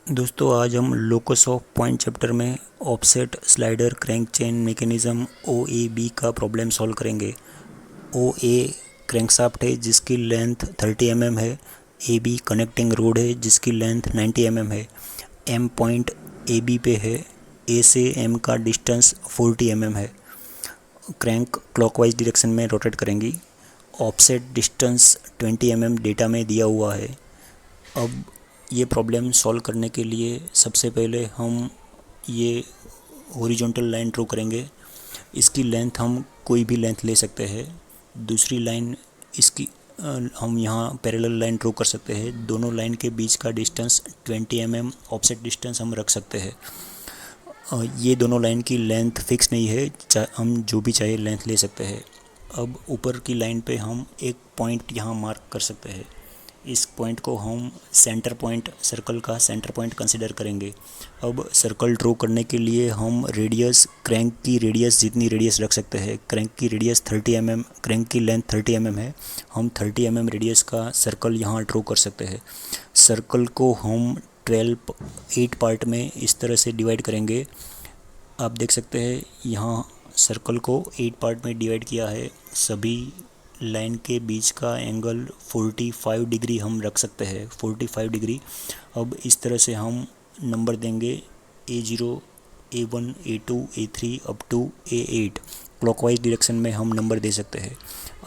दोस्तों आज हम लोकस ऑफ पॉइंट चैप्टर में offset slider crank chain mechanism OAB का प्रॉब्लम सॉल्व करेंगे। OA क्रैंकशाफ्ट है जिसकी लेंथ 30 mm है। AB कनेक्टिंग रोड है जिसकी लेंथ 90 mm है। M पॉइंट AB पे है। A से M का डिस्टेंस 40 mm है। क्रैंक क्लॉकवाइज डायरेक्शन में रोटेट करेंगी। ऑफसेट डिस्टेंस 20 mm डेटा में दिया हुआ है। अब ये प्रॉब्लम सॉल्व करने के लिए सबसे पहले हम ये हॉरिजॉन्टल लाइन ड्रॉ करेंगे। इसकी लेंथ हम कोई भी लेंथ ले सकते हैं। दूसरी लाइन इसकी हम यहाँ पैरेलल लाइन ड्रॉ कर सकते हैं। दोनों लाइन के बीच का डिस्टेंस 20 mm ऑफसेट डिस्टेंस हम रख सकते हैं। ये दोनों लाइन की लेंथ फिक्स नहीं है, हम जो भी चाहे लेंथ ले सकते हैं। अब ऊपर की लाइन पे हम एक पॉइंट यहाँ मार्क कर सकते हैं। इस पॉइंट को हम सेंटर पॉइंट, सर्कल का सेंटर पॉइंट कंसिडर करेंगे। अब सर्कल ड्रॉ करने के लिए हम रेडियस, क्रैंक की रेडियस जितनी रेडियस रख सकते हैं। क्रैंक की रेडियस 30 mm, क्रैंक की लेंथ 30 mm है। हम 30 mm रेडियस का सर्कल यहाँ ड्रॉ कर सकते हैं। सर्कल को हम 8 पार्ट में इस तरह से डिवाइड करेंगे। आप देख सकते हैं यहाँ सर्कल को 8 पार्ट में डिवाइड किया है। सभी लाइन के बीच का एंगल 45 डिग्री हम रख सकते हैं, 45 डिग्री। अब इस तरह से हम नंबर देंगे A0, A1, A2, A3 up to A8। Clockwise direction में हम नंबर दे सकते हैं।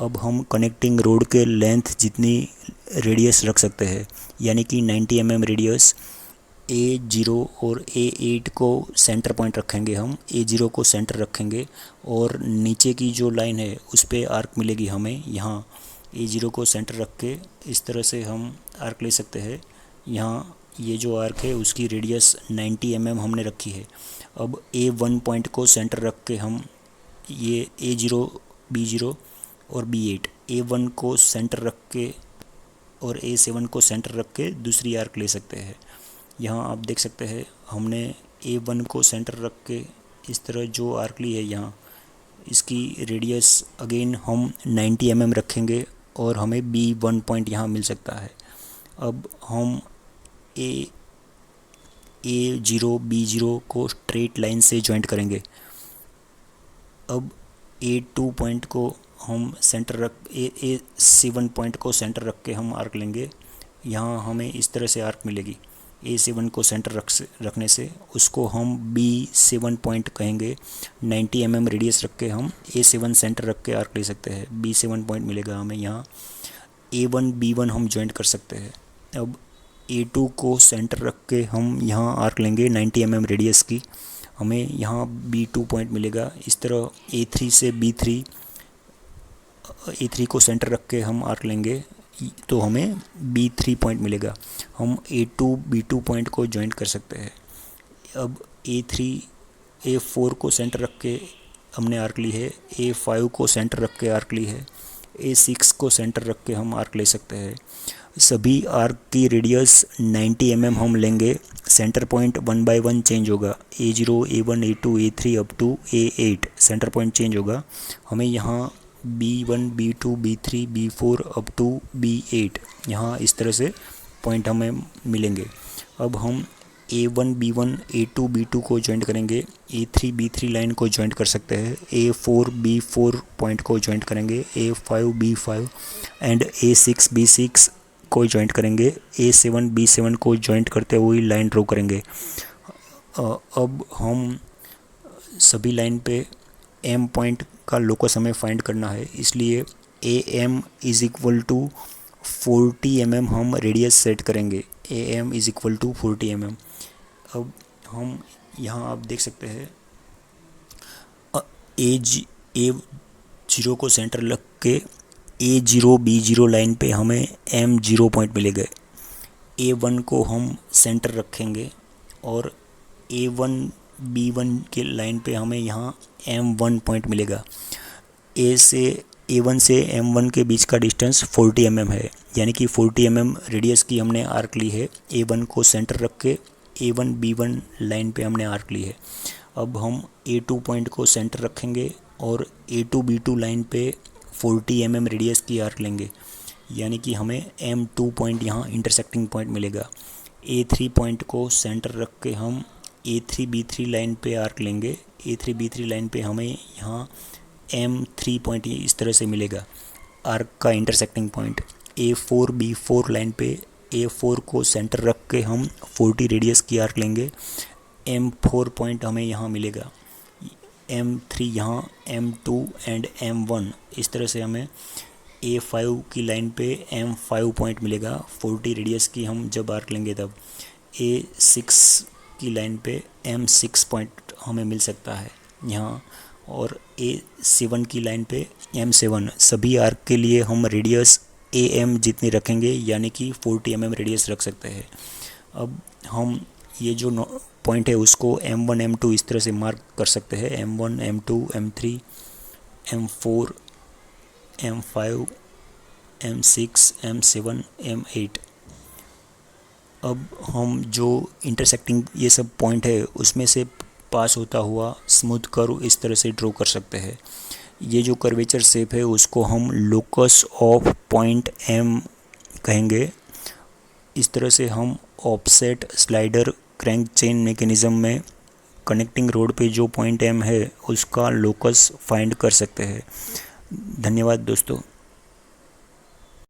अब हम कनेक्टिंग रोड के लेंथ जितनी रेडियस रख सकते हैं, यानी कि 90 mm रेडियस। A0 और A8 को सेंटर पॉइंट रखेंगे। हम A0 को सेंटर रखेंगे और नीचे की जो लाइन है उस पर आर्क मिलेगी हमें। यहाँ A0 को सेंटर रख के इस तरह से हम आर्क ले सकते हैं। यहाँ ये जो आर्क है उसकी रेडियस 90 mm हमने रखी है। अब A1 पॉइंट को सेंटर रख के हम ये A0, B0 और B8, A1 को सेंटर रख के और A7 को सेंटर रख के दूसरी आर्क ले सकते हैं। यहाँ आप देख सकते हैं हमने A1 को सेंटर रख के इस तरह जो आर्क ली है, यहाँ इसकी रेडियस अगेन हम 90 mm रखेंगे और हमें B1 पॉइंट यहाँ मिल सकता है। अब हम A0, B0 को स्ट्रेट लाइन से जॉइंट करेंगे। अब A2 पॉइंट को हम सेंटर रख A7 पॉइंट को सेंटर रख के हम आर्क लेंगे। यहाँ हमें इस तरह से आर्क मिलेगी। A7 को सेंटर रखने से उसको हम B7 पॉइंट कहेंगे। 90 mm रेडियस रख के हम A7 सेंटर रख के आर्क ले सकते हैं। B7 पॉइंट मिलेगा हमें यहाँ। A1, B1 हम जॉइंट कर सकते हैं। अब A2 को सेंटर रख के हम यहाँ आर्क लेंगे 90 mm रेडियस की। हमें यहाँ B2 पॉइंट मिलेगा। इस तरह A3 से A3 को सेंटर रख के हम आर्क लेंगे तो हमें B3 पॉइंट मिलेगा। हम A2, B2 पॉइंट को जॉइंट कर सकते हैं। अब A3, A4 को सेंटर रख के हमने आर्क ली है। A5 को सेंटर रख के आर्क ली है। A6 को सेंटर रख के हम आर्क ले सकते हैं। सभी आर्क की रेडियस 90 mm हम लेंगे। सेंटर पॉइंट 1 बाय 1 चेंज होगा। A0, A1, A2, A3 up to A8 centre point change होगा। हमें यहाँ B1, B2, B3, B4 up to B8 यहाँ इस तरह से पॉइंट हमें मिलेंगे। अब हम A1, B1, A2, B2 को जॉइंट करेंगे। A3, B3 लाइन को जॉइंट कर सकते हैं। A4, B4 पॉइंट को जॉइंट करेंगे। A5, B5 and A6, B6 को जॉइंट करेंगे। A7, B7 को जॉइंट करते हुए लाइन ड्रॉ करेंगे। अब हम सभी लाइन पे M पॉइंट का लोकस हमें फाइंड करना है, इसलिए AM is equal to 40 mm हम रेडियस सेट करेंगे। AM is equal to 40 mm। अब हम यहाँ आप देख सकते हैं A0 को सेंटर रख के A0, B0 लाइन पे हमें M0 पॉइंट मिलेगा। A1 को हम सेंटर रखेंगे और A1, B1 के लाइन पे हमें यहाँ M1 पॉइंट मिलेगा। A1 से M1 के बीच का डिस्टेंस 40 mm है, यानी कि 40 mm रेडियस की हमने आर्क ली है। A1 को सेंटर रख के A1, B1 लाइन पे हमने आर्क ली है। अब हम A2 पॉइंट को सेंटर रखेंगे और A2, B2 लाइन पे 40 mm रेडियस की आर्क लेंगे, यानी कि हमें M2 पॉइंट यहाँ इंटरसेक्टिंग पॉइंट मिलेगा। A3 पॉइंट को सेंटर रख के हम A3B3 लाइन पे आर्क लेंगे। A3B3 लाइन पे हमें यहाँ M3 पॉइंट इस तरह से मिलेगा, आर्क का इंटरसेक्टिंग पॉइंट। A4B4 लाइन पे A4 को सेंटर रख के हम 40 रेडियस की आर्क लेंगे। M4 पॉइंट हमें यहाँ मिलेगा, M3 यहाँ, M2 एंड M1 इस तरह से हमें A5 की लाइन पे M5 पॉइंट मिलेगा 40 रेडियस की हम जब आर्क लेंगे तब। A6 की लाइन पे M6 पॉइंट हमें मिल सकता है यहाँ, और A7 की लाइन पे M7। सभी आर्क के लिए हम रेडियस AM जितनी रखेंगे, यानी कि 40 mm रेडियस रख सकते हैं। अब हम ये जो पॉइंट है उसको M1 M2 इस तरह से मार्क कर सकते हैं, M1 M2 M3 M4 M5 M6 M7 M8। अब हम जो इंटरसेक्टिंग ये सब पॉइंट है उसमें से पास होता हुआ स्मूथ कर्व इस तरह से ड्रॉ कर सकते हैं। ये जो कर्वेचर शेप है उसको हम लोकस ऑफ पॉइंट M कहेंगे। इस तरह से हम offset slider crank chain mechanism में कनेक्टिंग रोड पे जो पॉइंट M है उसका लोकस फाइंड कर सकते हैं। धन्यवाद दोस्तों।